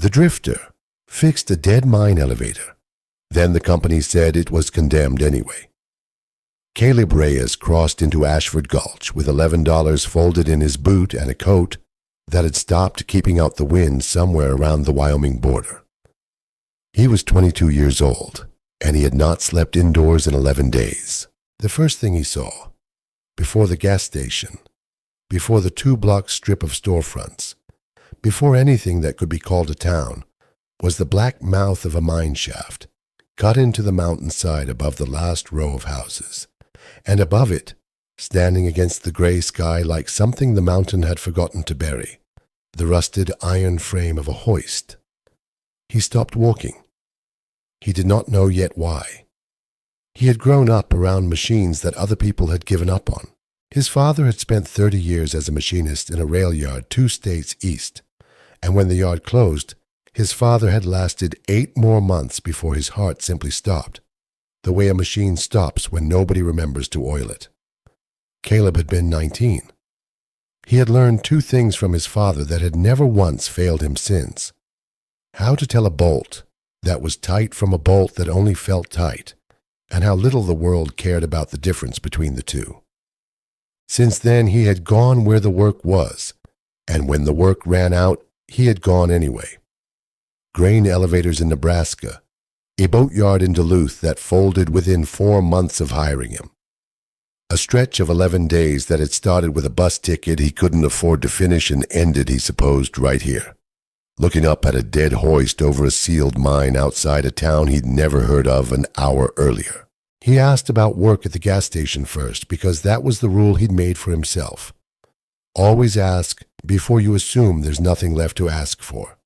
The drifter fixed a dead mine elevator. Then the company said it was condemned anyway. Caleb Reyes crossed into Ashford Gulch with $11 folded in his boot and a coat that had stopped keeping out the wind somewhere around the Wyoming border. He was 22 years old, and he had not slept indoors in 11 days. The first thing he saw, before the gas station, before the 2-block strip of storefronts, before anything that could be called a town, was the black mouth of a mine shaft, cut into the mountainside above the last row of houses, and above it, standing against the gray sky like something the mountain had forgotten to bury, the rusted iron frame of a hoist. He stopped walking. He did not know yet why. He had grown up around machines that other people had given up on. His father had spent 30 years as a machinist in a rail yard 2 states east, and when the yard closed, his father had lasted 8 more months before his heart simply stopped, the way a machine stops when nobody remembers to oil it. Caleb had been 19. He had learned 2 things from his father that had never once failed him since: how to tell a bolt that was tight from a bolt that only felt tight, and how little the world cared about the difference between the two. Since then he had gone where the work was, and when the work ran out, he had gone anyway. Grain elevators in Nebraska, a boatyard in Duluth that folded within 4 months of hiring him. A stretch of 11 days that had started with a bus ticket he couldn't afford to finish and ended, he supposed, right here, looking up at a dead hoist over a sealed mine outside a town he'd never heard of an hour earlier. He asked about work at the gas station first because that was the rule he'd made for himself. Always ask before you assume there's nothing left to ask for.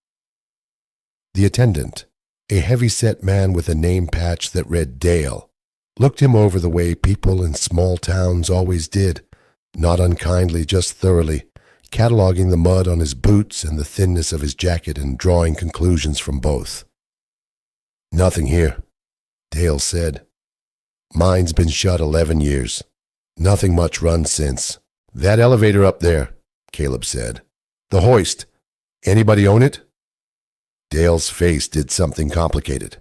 The attendant, a heavy-set man with a name patch that read Dale, looked him over the way people in small towns always did, not unkindly, just thoroughly, cataloging the mud on his boots and the thinness of his jacket and drawing conclusions from both. "Nothing here," Dale said. "Mine's been shut 11 years. Nothing much run since." "That elevator up there," Caleb said. "The hoist. Anybody own it?" Dale's face did something complicated.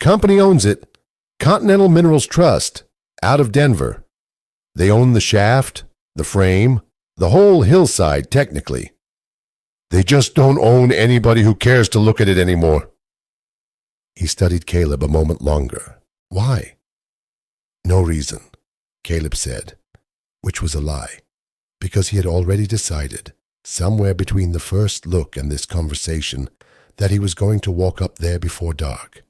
"Company owns it. Continental Minerals Trust, out of Denver. They own the shaft, the frame, the whole hillside, technically. They just don't own anybody who cares to look at it anymore." He studied Caleb a moment longer. "Why?" "No reason," Caleb said, which was a lie, because he had already decided, somewhere between the first look and this conversation, that he was going to walk up there before dark.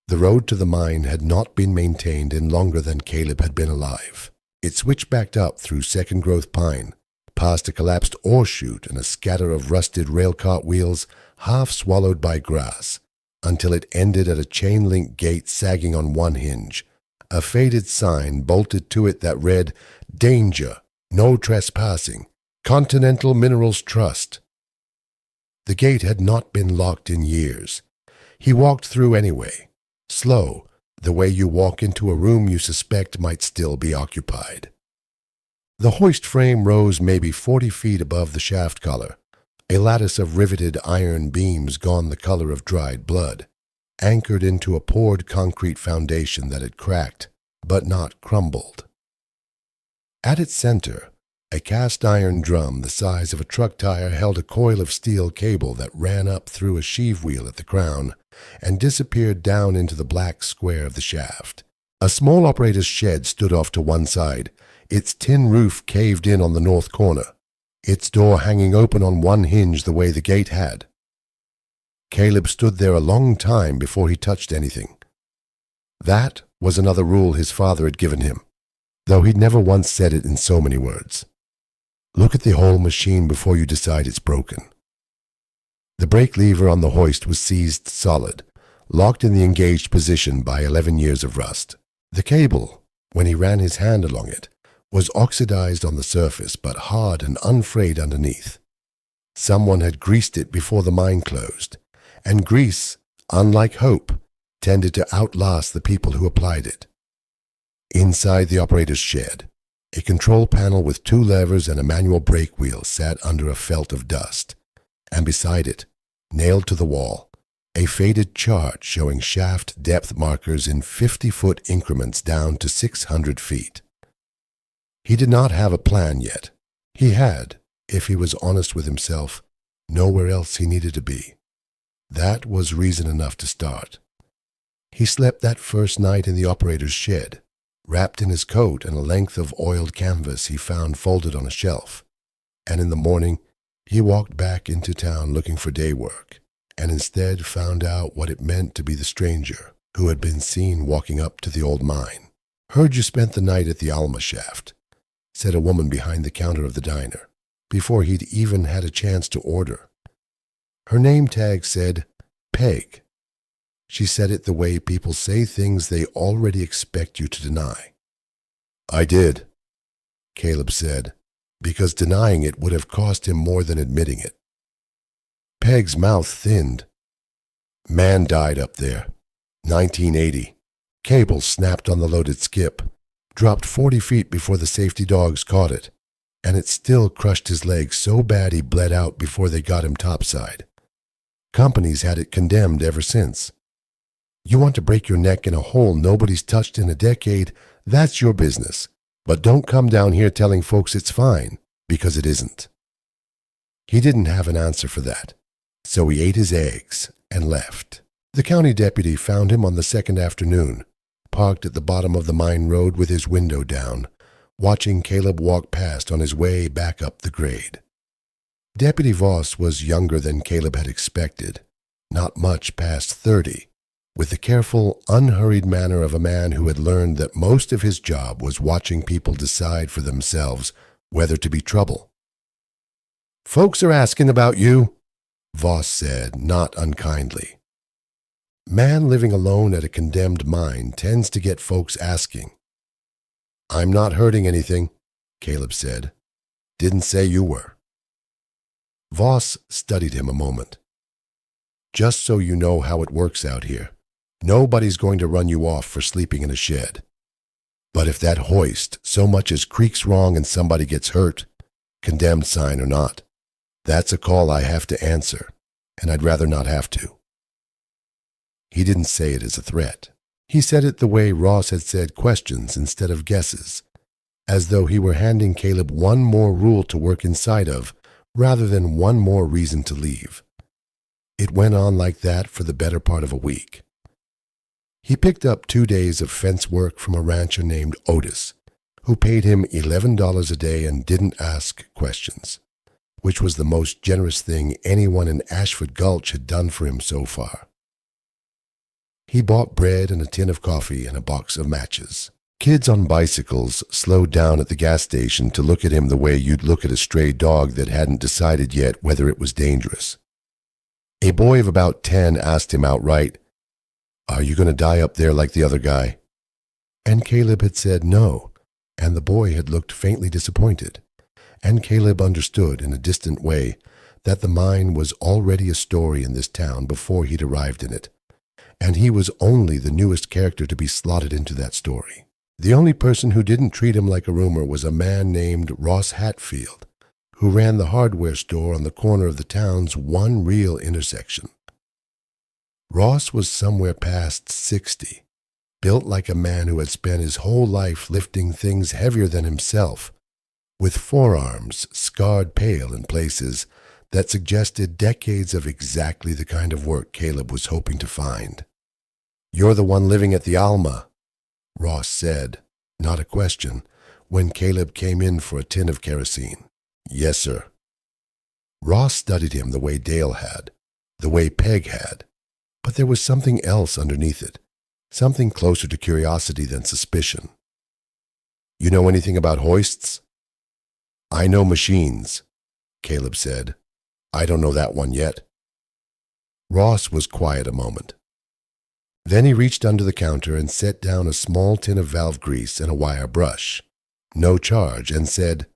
The road to the mine had not been maintained in longer than Caleb had been alive. It switchbacked up through second-growth pine, past a collapsed ore chute and a scatter of rusted railcart wheels half swallowed by grass, until it ended at a chain-link gate sagging on one hinge, a faded sign bolted to it that read, "Danger, no trespassing, Continental Minerals Trust." The gate had not been locked in years. He walked through anyway, slow, the way you walk into a room you suspect might still be occupied. The hoist frame rose maybe 40 feet above the shaft collar, a lattice of riveted iron beams gone the color of dried blood, anchored into a poured concrete foundation that had cracked, but not crumbled. At its center, a cast-iron drum the size of a truck tire held a coil of steel cable that ran up through a sheave wheel at the crown and disappeared down into the black square of the shaft. A small operator's shed stood off to one side, its tin roof caved in on the north corner, its door hanging open on one hinge the way the gate had. Caleb stood there a long time before he touched anything. That was another rule his father had given him, though he'd never once said it in so many words. Look at the whole machine before you decide it's broken. The brake lever on the hoist was seized solid, locked in the engaged position by 11 years of rust. The cable, when he ran his hand along it, was oxidized on the surface but hard and unfrayed underneath. Someone had greased it before the mine closed, and grease, unlike hope, tended to outlast the people who applied it. Inside the operator's shed, a control panel with 2 levers and a manual brake wheel sat under a felt of dust, and beside it, nailed to the wall, a faded chart showing shaft depth markers in 50-foot increments down to 600 feet. He did not have a plan yet. He had, if he was honest with himself, nowhere else he needed to be. That was reason enough to start. He slept that first night in the operator's shed, wrapped in his coat and a length of oiled canvas he found folded on a shelf, and in the morning he walked back into town looking for day work, and instead found out what it meant to be the stranger who had been seen walking up to the old mine. "Heard you spent the night at the Alma shaft," said a woman behind the counter of the diner, before he'd even had a chance to order. Her name tag said Peg. She said it the way people say things they already expect you to deny. "I did," Caleb said, because denying it would have cost him more than admitting it. Peg's mouth thinned. "Man died up there. 1980. Cable snapped on the loaded skip, dropped 40 feet before the safety dogs caught it, and it still crushed his leg so bad he bled out before they got him topside. Companies had it condemned ever since. You want to break your neck in a hole nobody's touched in a decade, that's your business. But don't come down here telling folks it's fine, because it isn't." He didn't have an answer for that, so he ate his eggs and left. The county deputy found him on the second afternoon, parked at the bottom of the mine road with his window down, watching Caleb walk past on his way back up the grade. Deputy Voss was younger than Caleb had expected, not much past 30, with the careful, unhurried manner of a man who had learned that most of his job was watching people decide for themselves whether to be trouble. "Folks are asking about you," Voss said, not unkindly. Man living alone at a condemned mine tends to get folks asking. "I'm not hurting anything," Caleb said. "Didn't say you were." Voss studied him a moment. "Just so you know how it works out here, nobody's going to run you off for sleeping in a shed. But if that hoist so much as creaks wrong and somebody gets hurt, condemned sign or not, that's a call I have to answer, and I'd rather not have to." He didn't say it as a threat. He said it the way Ross had said questions instead of guesses, as though he were handing Caleb one more rule to work inside of, rather than one more reason to leave. It went on like that for the better part of a week. He picked up 2 days of fence work from a rancher named Otis, who paid him $11 a day and didn't ask questions, which was the most generous thing anyone in Ashford Gulch had done for him so far. He bought bread and a tin of coffee and a box of matches. Kids on bicycles slowed down at the gas station to look at him the way you'd look at a stray dog that hadn't decided yet whether it was dangerous. A boy of about 10 asked him outright, "Are you going to die up there like the other guy?" And Caleb had said no, and the boy had looked faintly disappointed, and Caleb understood in a distant way that the mine was already a story in this town before he'd arrived in it, and he was only the newest character to be slotted into that story. The only person who didn't treat him like a rumor was a man named Ross Hatfield, who ran the hardware store on the corner of the town's one real intersection. Ross was somewhere past 60, built like a man who had spent his whole life lifting things heavier than himself, with forearms scarred pale in places that suggested decades of exactly the kind of work Caleb was hoping to find. "You're the one living at the Alma," Ross said, not a question, when Caleb came in for a tin of kerosene. "Yes, sir." Ross studied him the way Dale had, the way Peg had, but there was something else underneath it, something closer to curiosity than suspicion. "You know anything about hoists?" "I know machines," Caleb said. "I don't know that one yet." Ross was quiet a moment. Then he reached under the counter and set down a small tin of valve grease and a wire brush, no charge, and said,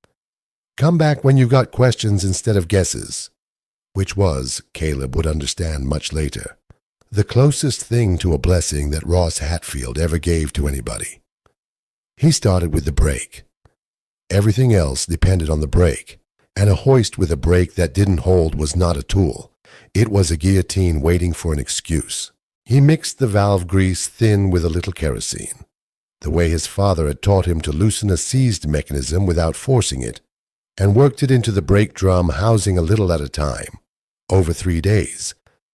"Come back when you've got questions instead of guesses," which was, Caleb would understand much later, the closest thing to a blessing that Ross Hatfield ever gave to anybody. He started with the brake. Everything else depended on the brake, and a hoist with a brake that didn't hold was not a tool, It was a guillotine waiting for an excuse. He mixed the valve grease thin with a little kerosene, the way his father had taught him to loosen a seized mechanism without forcing it, and worked it into the brake drum housing a little at a time, over 3 days,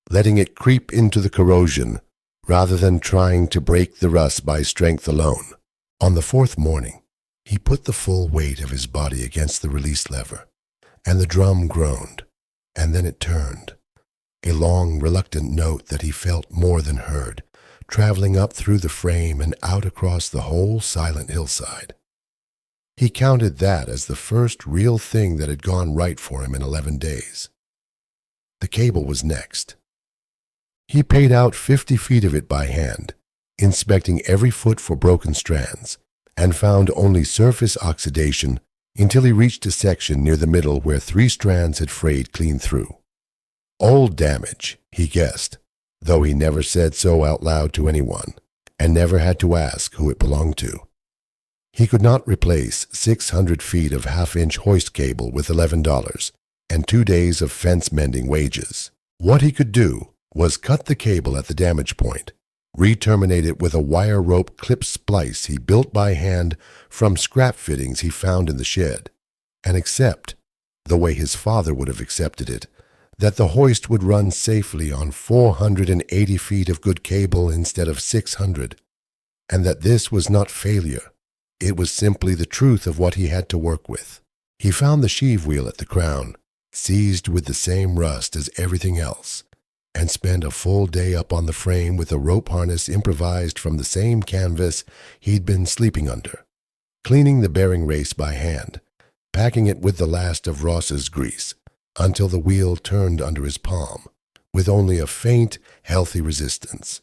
letting it creep into the corrosion rather than trying to break the rust by strength alone. On the 4th morning, he put the full weight of his body against the release lever, and the drum groaned, and then it turned, a long, reluctant note that he felt more than heard, traveling up through the frame and out across the whole silent hillside. He counted that as the first real thing that had gone right for him in 11 days. The cable was next. He paid out 50 feet of it by hand, inspecting every foot for broken strands, and found only surface oxidation until he reached a section near the middle where 3 strands had frayed clean through. Old damage, he guessed, though he never said so out loud to anyone, and never had to ask who it belonged to. He could not replace 600 feet of half-inch hoist cable with $11 and 2 days of fence mending wages. What he could do was cut the cable at the damage point, re-terminate it with a wire rope clip splice he built by hand from scrap fittings he found in the shed, and accept, the way his father would have accepted it, that the hoist would run safely on 480 feet of good cable instead of 600, and that this was not failure. It was simply the truth of what he had to work with. He found the sheave wheel at the crown, seized with the same rust as everything else, and spent a full day up on the frame with a rope harness improvised from the same canvas he'd been sleeping under, cleaning the bearing race by hand, packing it with the last of Ross's grease, until the wheel turned under his palm, with only a faint, healthy resistance.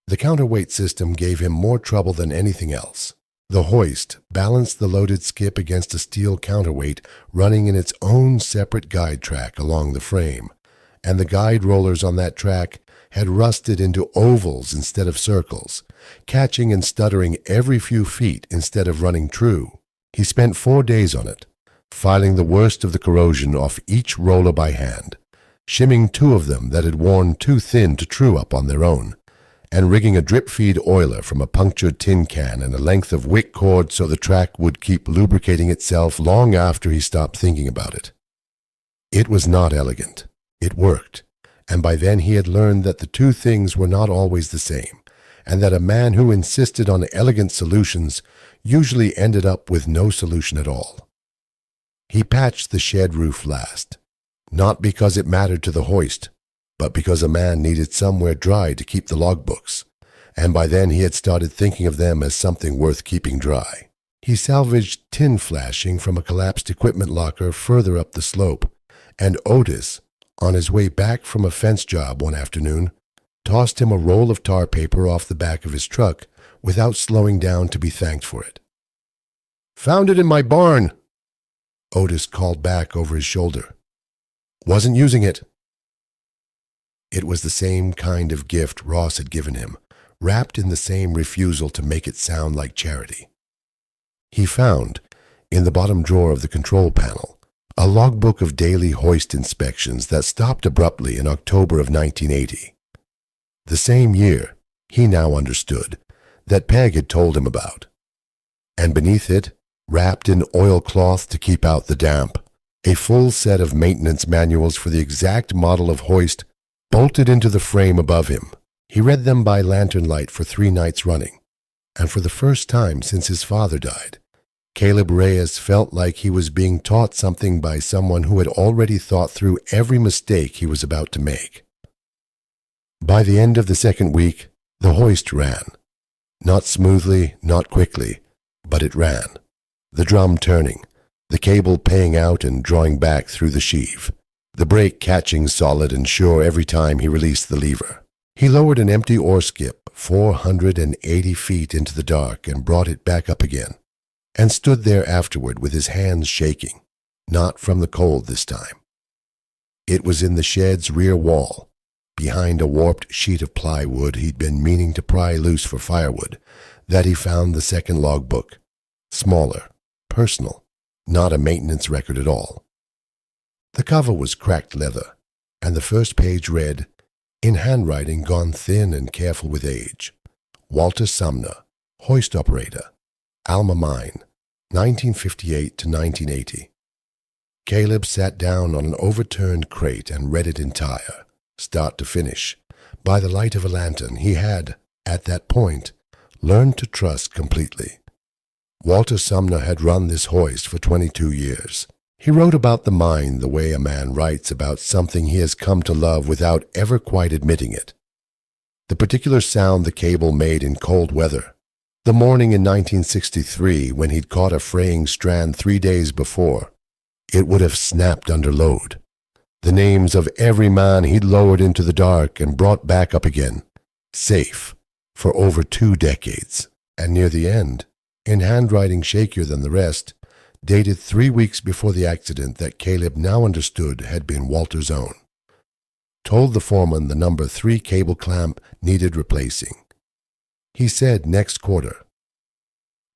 The counterweight system gave him more trouble than anything else. The hoist balanced the loaded skip against a steel counterweight running in its own separate guide track along the frame, and the guide rollers on that track had rusted into ovals instead of circles, catching and stuttering every few feet instead of running true. He spent 4 days on it, filing the worst of the corrosion off each roller by hand, shimming 2 of them that had worn too thin to true up on their own, and rigging a drip-feed oiler from a punctured tin can and a length of wick cord so the track would keep lubricating itself long after he stopped thinking about it. It was not elegant. It worked, and by then he had learned that the 2 things were not always the same, and that a man who insisted on elegant solutions usually ended up with no solution at all. He patched the shed roof last, not because it mattered to the hoist, but because a man needed somewhere dry to keep the logbooks, and by then he had started thinking of them as something worth keeping dry. He salvaged tin flashing from a collapsed equipment locker further up the slope, and Otis, on his way back from a fence job one afternoon, tossed him a roll of tar paper off the back of his truck without slowing down to be thanked for it. "Found it in my barn," Otis called back over his shoulder. "Wasn't using it." It was the same kind of gift Ross had given him, wrapped in the same refusal to make it sound like charity. He found, in the bottom drawer of the control panel, a logbook of daily hoist inspections that stopped abruptly in October of 1980. The same year, he now understood, that Peg had told him about. And beneath it, wrapped in oilcloth to keep out the damp, a full set of maintenance manuals for the exact model of hoist bolted into the frame above him. He read them by lantern light for 3 nights running, and for the first time since his father died, Caleb Reyes felt like he was being taught something by someone who had already thought through every mistake he was about to make. By the end of the 2nd week, the hoist ran. Not smoothly, not quickly, but it ran. The drum turning, the cable paying out and drawing back through the sheave, the brake catching solid and sure every time he released the lever. He lowered an empty oar skip 480 feet into the dark and brought it back up again, and stood there afterward with his hands shaking, not from the cold this time. It was in the shed's rear wall, behind a warped sheet of plywood he'd been meaning to pry loose for firewood, that he found the 2nd logbook, smaller, personal, not a maintenance record at all. The cover was cracked leather, and the first page read, in handwriting gone thin and careful with age, Walter Sumner, hoist operator, Alma Mine, 1958 to 1980. Caleb sat down on an overturned crate and read it entire, start to finish. By the light of a lantern, he had, at that point, learned to trust completely. Walter Sumner had run this hoist for 22 years. He wrote about the mine the way a man writes about something he has come to love without ever quite admitting it. The particular sound the cable made in cold weather. The morning in 1963 when he'd caught a fraying strand 3 days before. It would have snapped under load. The names of every man he'd lowered into the dark and brought back up again, safe, for over 2 decades. And near the end, in handwriting shakier than the rest, dated 3 weeks before the accident that Caleb now understood had been Walter's own. Told the foreman the number 3 cable clamp needed replacing. He said next quarter.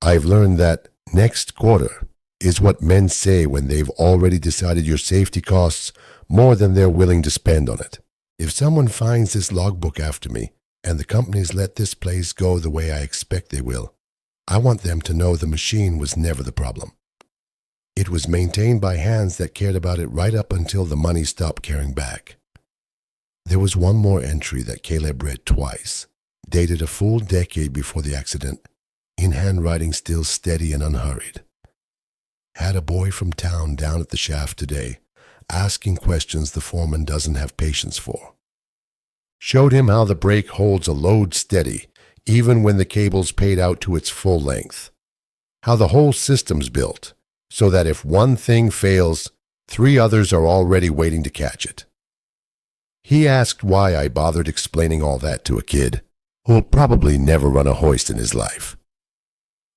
I've learned that next quarter is what men say when they've already decided your safety costs more than they're willing to spend on it. If someone finds this logbook after me, and the companies let this place go the way I expect they will, I want them to know the machine was never the problem. It was maintained by hands that cared about it right up until the money stopped caring back. There was one more entry that Caleb read twice, dated a full decade before the accident, in handwriting still steady and unhurried. Had a boy from town down at the shaft today, asking questions the foreman doesn't have patience for. Showed him how the brake holds a load steady, even when the cable's paid out to its full length. How the whole system's built, so that if one thing fails, 3 others are already waiting to catch it. He asked why I bothered explaining all that to a kid who'll probably never run a hoist in his life.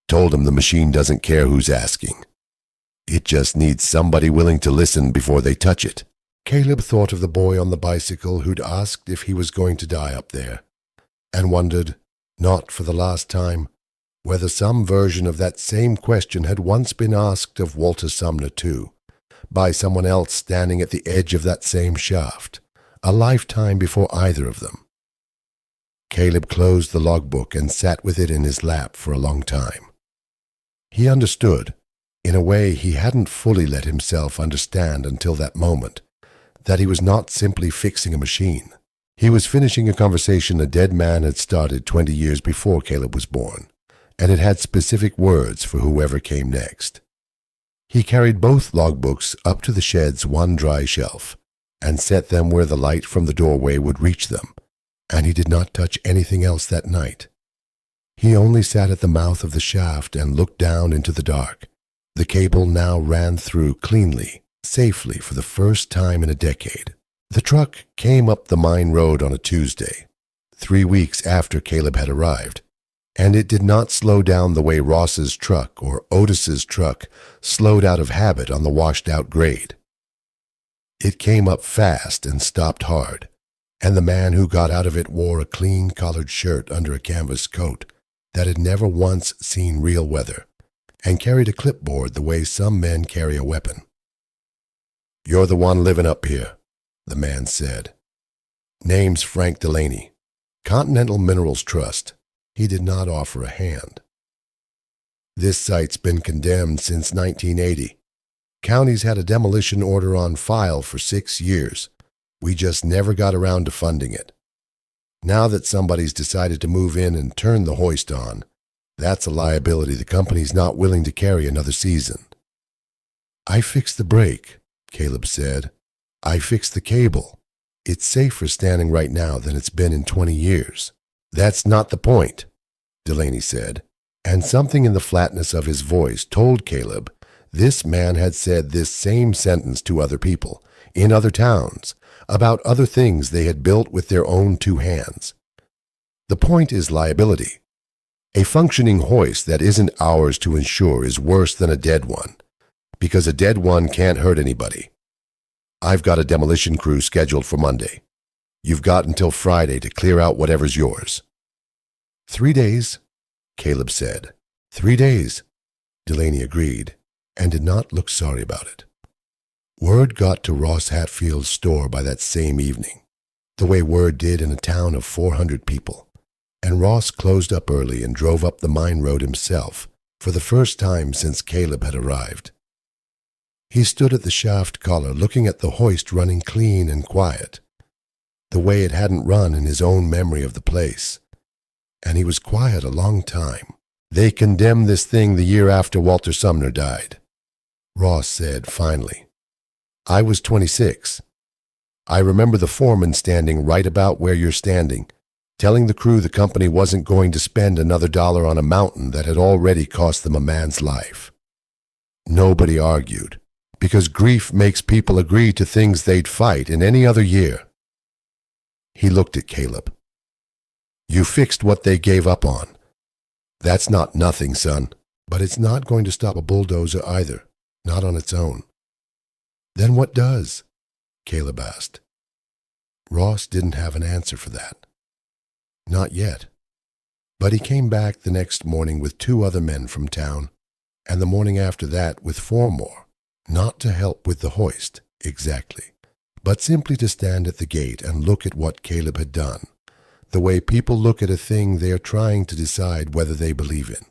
Told him the machine doesn't care who's asking. It just needs somebody willing to listen before they touch it. Caleb thought of the boy on the bicycle who'd asked if he was going to die up there, and wondered, not for the last time, whether some version of that same question had once been asked of Walter Sumner too, by someone else standing at the edge of that same shaft, a lifetime before either of them. Caleb closed the logbook and sat with it in his lap for a long time. He understood, in a way he hadn't fully let himself understand until that moment, that he was not simply fixing a machine. He was finishing a conversation a dead man had started 20 years before Caleb was born, and it had specific words for whoever came next. He carried both logbooks up to the shed's one dry shelf, and set them where the light from the doorway would reach them, and he did not touch anything else that night. He only sat at the mouth of the shaft and looked down into the dark. The cable now ran through cleanly, safely for the first time in a decade. The truck came up the mine road on a Tuesday, 3 weeks after Caleb had arrived, and it did not slow down the way Ross's truck or Otis's truck slowed out of habit on the washed-out grade. It came up fast and stopped hard, and the man who got out of it wore a clean collared shirt under a canvas coat that had never once seen real weather, and carried a clipboard the way some men carry a weapon. "You're the one living up here," the man said. "Name's Frank Delaney, Continental Minerals Trust." He did not offer a hand. "This site's been condemned since 1980. County's had a demolition order on file for 6 years. We just never got around to funding it. Now that somebody's decided to move in and turn the hoist on, that's a liability the company's not willing to carry another season." "I fixed the brake," Caleb said. "I fixed the cable. It's safer standing right now than it's been in 20 years. "That's not the point," Delaney said, and something in the flatness of his voice told Caleb this man had said this same sentence to other people, in other towns, about other things they had built with their own 2 hands. "The point is liability. A functioning hoist that isn't ours to insure is worse than a dead one, because a dead one can't hurt anybody. I've got a demolition crew scheduled for Monday. You've got until Friday to clear out whatever's yours." 3 days, Caleb said. 3 days, Delaney agreed, and did not look sorry about it. Word got to Ross Hatfield's store by that same evening, the way word did in a town of 400 people, and Ross closed up early and drove up the mine road himself for the first time since Caleb had arrived. He stood at the shaft collar looking at the hoist running clean and quiet, the way it hadn't run in his own memory of the place. And he was quiet a long time. They condemned this thing the year after Walter Sumner died. Ross said finally, "I was 26. I remember the foreman standing right about where you're standing, telling the crew the company wasn't going to spend another dollar on a mountain that had already cost them a man's life. Nobody argued, because grief makes people agree to things they'd fight in any other year." He looked at Caleb. "You fixed what they gave up on. That's not nothing, son, but it's not going to stop a bulldozer either, not on its own." "Then what does?" Caleb asked. Ross didn't have an answer for that. Not yet. But he came back the next morning with 2 other men from town, and the morning after that with 4 more, not to help with the hoist, exactly, but simply to stand at the gate and look at what Caleb had done, the way people look at a thing they are trying to decide whether they believe in.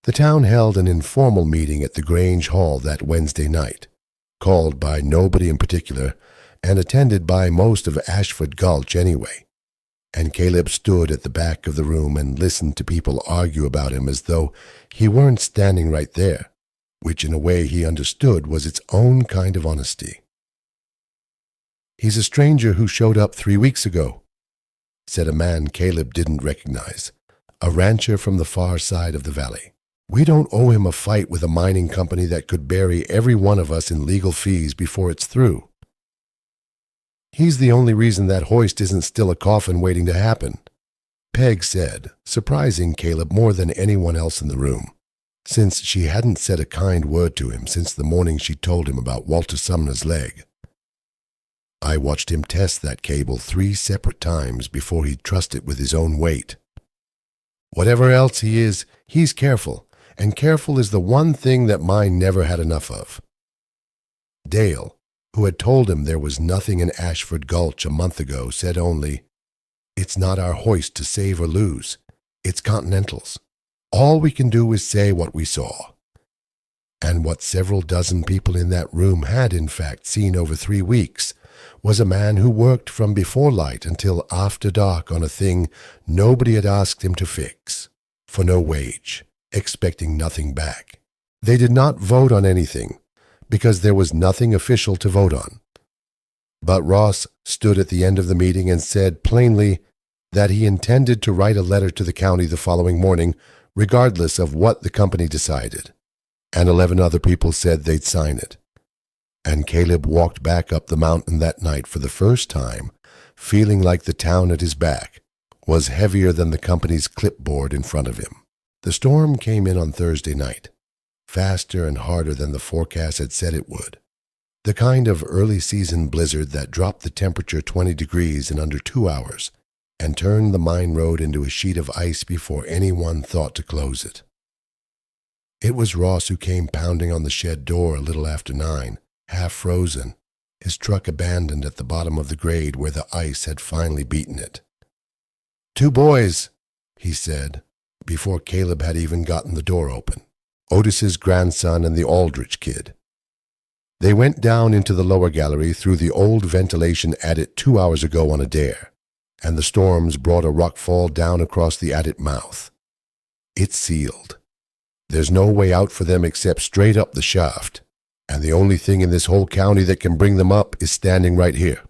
The town held an informal meeting at the Grange Hall that Wednesday night, called by nobody in particular, and attended by most of Ashford Gulch anyway. And Caleb stood at the back of the room and listened to people argue about him as though he weren't standing right there, which in a way he understood was its own kind of honesty. "He's a stranger who showed up 3 weeks ago," said a man Caleb didn't recognize, a rancher from the far side of the valley. "We don't owe him a fight with a mining company that could bury every one of us in legal fees before it's through. He's the only reason that hoist isn't still a coffin waiting to happen," Peg said, surprising Caleb more than anyone else in the room, since she hadn't said a kind word to him since the morning she told him about Walter Sumner's leg. "I watched him test that cable 3 separate times before he'd trust it with his own weight. Whatever else he is, he's careful, and careful is the one thing that mine never had enough of." Dale, who had told him there was nothing in Ashford Gulch a month ago, said only, "It's not our hoist to save or lose. It's Continental's. All we can do is say what we saw." And what several dozen people in that room had in fact seen over 3 weeks was a man who worked from before light until after dark on a thing nobody had asked him to fix, for no wage, expecting nothing back. They did not vote on anything, because there was nothing official to vote on. But Ross stood at the end of the meeting and said plainly that he intended to write a letter to the county the following morning, regardless of what the company decided, and 11 other people said they'd sign it. And Caleb walked back up the mountain that night for the first time, feeling like the town at his back was heavier than the company's clipboard in front of him. The storm came in on Thursday night, faster and harder than the forecast had said it would. The kind of early-season blizzard that dropped the temperature 20 degrees in under 2 hours and turned the mine road into a sheet of ice before anyone thought to close it. It was Ross who came pounding on the shed door a little after 9, half frozen, his truck abandoned at the bottom of the grade where the ice had finally beaten it. "2 boys," he said, before Caleb had even gotten the door open. Otis's grandson and the Aldrich kid. They went down into the lower gallery through the old ventilation adit 2 hours ago on a dare, and the storms brought a rockfall down across the adit mouth. It's sealed. There's no way out for them except straight up the shaft, and the only thing in this whole county that can bring them up is standing right here.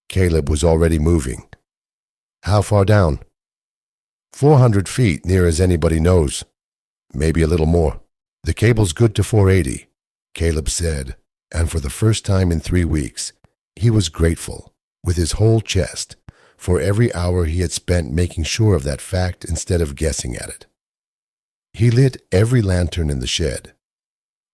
Caleb was already moving. "How far down?" 400 feet, near as anybody knows. Maybe a little more. The cable's good to 480, Caleb said, and for the first time in 3 weeks, he was grateful, with his whole chest, for every hour he had spent making sure of that fact instead of guessing at it. He lit every lantern in the shed.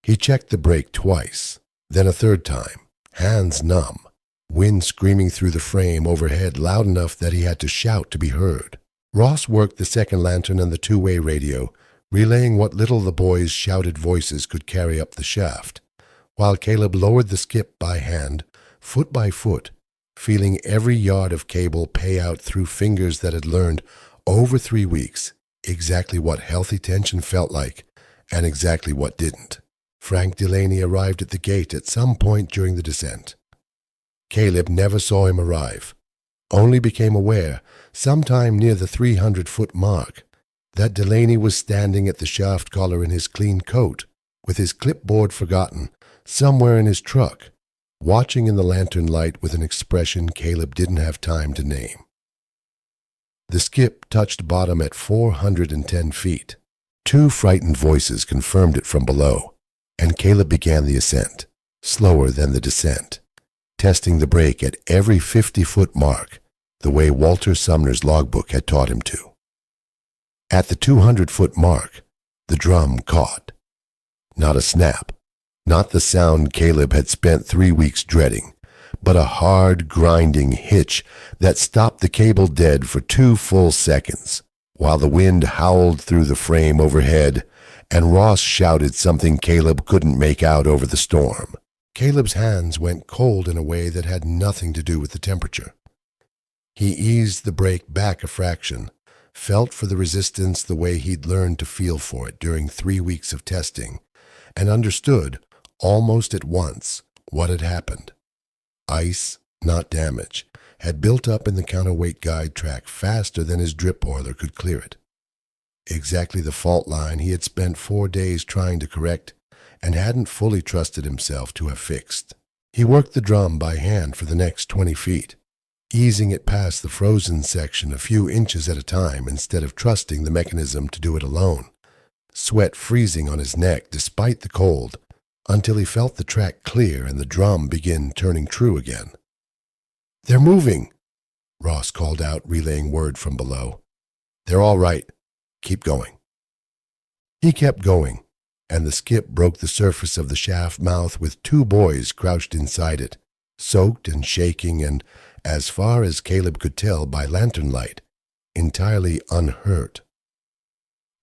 He checked the brake twice, then a 3rd time, hands numb, wind screaming through the frame overhead loud enough that he had to shout to be heard. Ross worked the 2nd lantern and the 2-way radio, relaying what little the boys' shouted voices could carry up the shaft, while Caleb lowered the skip by hand, foot by foot, feeling every yard of cable pay out through fingers that had learned over 3 weeks exactly what healthy tension felt like and exactly what didn't. Frank Delaney arrived at the gate at some point during the descent. Caleb never saw him arrive, only became aware, sometime near the 300-foot mark, that Delaney was standing at the shaft collar in his clean coat, with his clipboard forgotten, somewhere in his truck, watching in the lantern light with an expression Caleb didn't have time to name. The skip touched bottom at 410 feet. 2 frightened voices confirmed it from below, and Caleb began the ascent, slower than the descent, testing the brake at every 50-foot mark, the way Walter Sumner's logbook had taught him to. At the 200-foot mark, the drum caught. Not a snap, not the sound Caleb had spent 3 weeks dreading, but a hard, grinding hitch that stopped the cable dead for 2 full seconds, while the wind howled through the frame overhead and Ross shouted something Caleb couldn't make out over the storm. Caleb's hands went cold in a way that had nothing to do with the temperature. He eased the brake back a fraction, felt for the resistance the way he'd learned to feel for it during 3 weeks of testing, and understood, almost at once, what had happened. Ice, not damage, had built up in the counterweight guide track faster than his drip oiler could clear it. Exactly the fault line he had spent 4 days trying to correct and hadn't fully trusted himself to have fixed. He worked the drum by hand for the next 20 feet, easing it past the frozen section a few inches at a time instead of trusting the mechanism to do it alone, sweat freezing on his neck despite the cold, until he felt the track clear and the drum begin turning true again. "They're moving," Ross called out, relaying word from below. "They're all right. Keep going." He kept going, and the skip broke the surface of the shaft mouth with 2 boys crouched inside it, soaked and shaking and, as far as Caleb could tell by lantern light, entirely unhurt.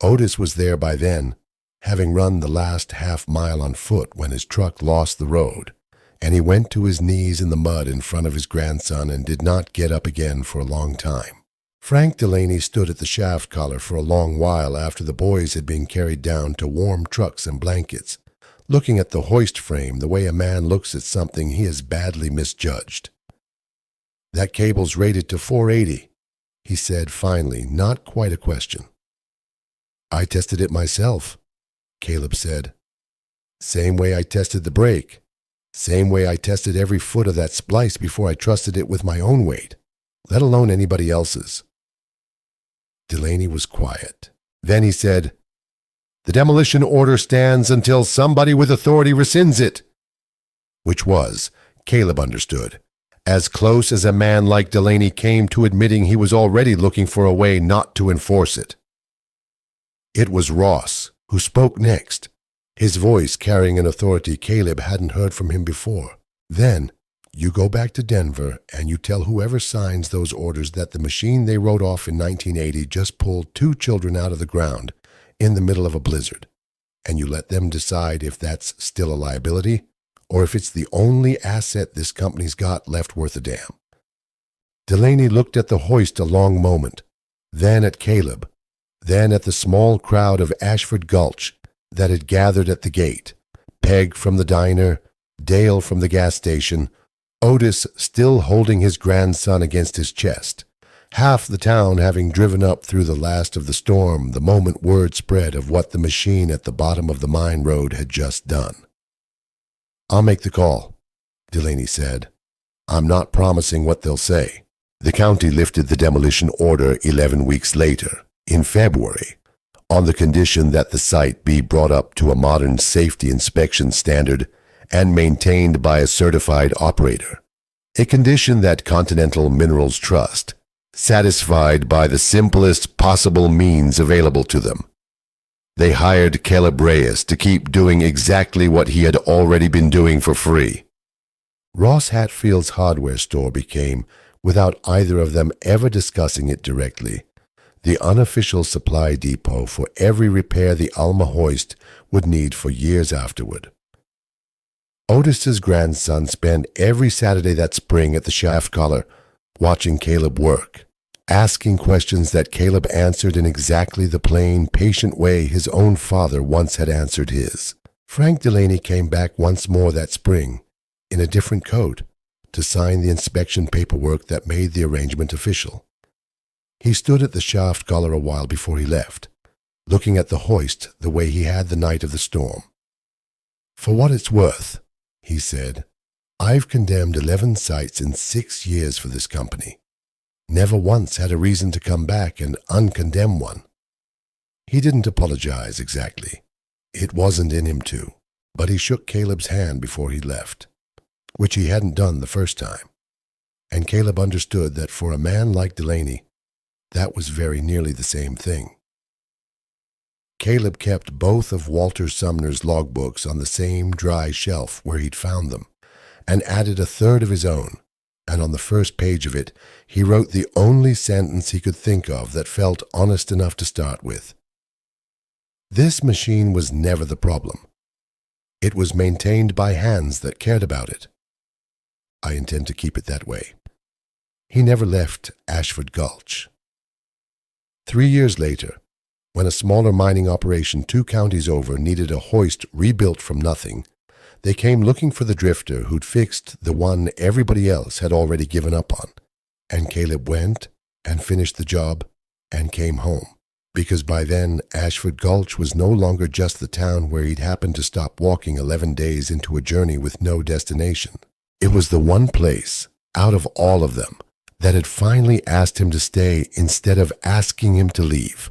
Otis was there by then, having run the last half-mile on foot when his truck lost the road, and he went to his knees in the mud in front of his grandson and did not get up again for a long time. Frank Delaney stood at the shaft collar for a long while after the boys had been carried down to warm trucks and blankets, looking at the hoist frame the way a man looks at something he has badly misjudged. "That cable's rated to 480, he said finally, not quite a question. "I tested it myself," Caleb said. "Same way I tested the brake. Same way I tested every foot of that splice before I trusted it with my own weight, let alone anybody else's." Delaney was quiet. Then he said, "The demolition order stands until somebody with authority rescinds it." Which was, Caleb understood, as close as a man like Delaney came to admitting he was already looking for a way not to enforce it. It was Ross who spoke next, his voice carrying an authority Caleb hadn't heard from him before. "Then, you go back to Denver and you tell whoever signs those orders that the machine they wrote off in 1980 just pulled 2 children out of the ground in the middle of a blizzard, and you let them decide if that's still a liability or if it's the only asset this company's got left worth a damn." Delaney looked at the hoist a long moment, then at Caleb, then at the small crowd of Ashford Gulch that had gathered at the gate, Peg from the diner, Dale from the gas station, Otis still holding his grandson against his chest, half the town having driven up through the last of the storm the moment word spread of what the machine at the bottom of the mine road had just done. "I'll make the call," Delaney said. "I'm not promising what they'll say." The county lifted the demolition order 11 weeks later, in February, on the condition that the site be brought up to a modern safety inspection standard and maintained by a certified operator, a condition that Continental Minerals Trust satisfied by the simplest possible means available to them. They hired Caleb Reyes to keep doing exactly what he had already been doing for free. Ross Hatfield's hardware store became, without either of them ever discussing it directly, the unofficial supply depot for every repair the Alma hoist would need for years afterward. Otis's grandson spent every Saturday that spring at the shaft collar, watching Caleb work, asking questions that Caleb answered in exactly the plain, patient way his own father once had answered his. Frank Delaney came back once more that spring, in a different coat, to sign the inspection paperwork that made the arrangement official. He stood at the shaft collar a while before he left, looking at the hoist the way he had the night of the storm. "For what it's worth," he said, "I've condemned 11 sites in 6 years for this company. Never once had a reason to come back and uncondemn one." He didn't apologize exactly. It wasn't in him to, but he shook Caleb's hand before he left, which he hadn't done the first time. And Caleb understood that for a man like Delaney, that was very nearly the same thing. Caleb kept both of Walter Sumner's logbooks on the same dry shelf where he'd found them, and added a third of his own, and on the first page of it he wrote the only sentence he could think of that felt honest enough to start with. This machine was never the problem. It was maintained by hands that cared about it. I intend to keep it that way. He never left Ashford Gulch. 3 years later, when a smaller mining operation 2 counties over needed a hoist rebuilt from nothing, they came looking for the drifter who'd fixed the one everybody else had already given up on. And Caleb went and finished the job and came home, because by then Ashford Gulch was no longer just the town where he'd happened to stop walking 11 days into a journey with no destination. It was the one place, out of all of them, that had finally asked him to stay instead of asking him to leave.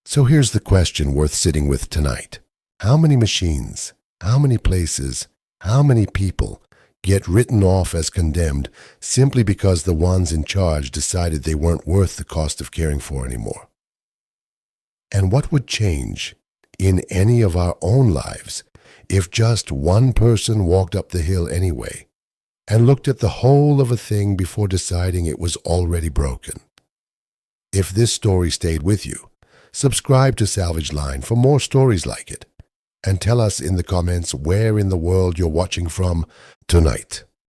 So here's the question worth sitting with tonight. How many machines, how many places, how many people get written off as condemned simply because the ones in charge decided they weren't worth the cost of caring for anymore? And what would change in any of our own lives if just one person walked up the hill anyway and looked at the whole of a thing before deciding it was already broken? If this story stayed with you, subscribe to Salvage Line for more stories like it, and tell us in the comments where in the world you're watching from tonight.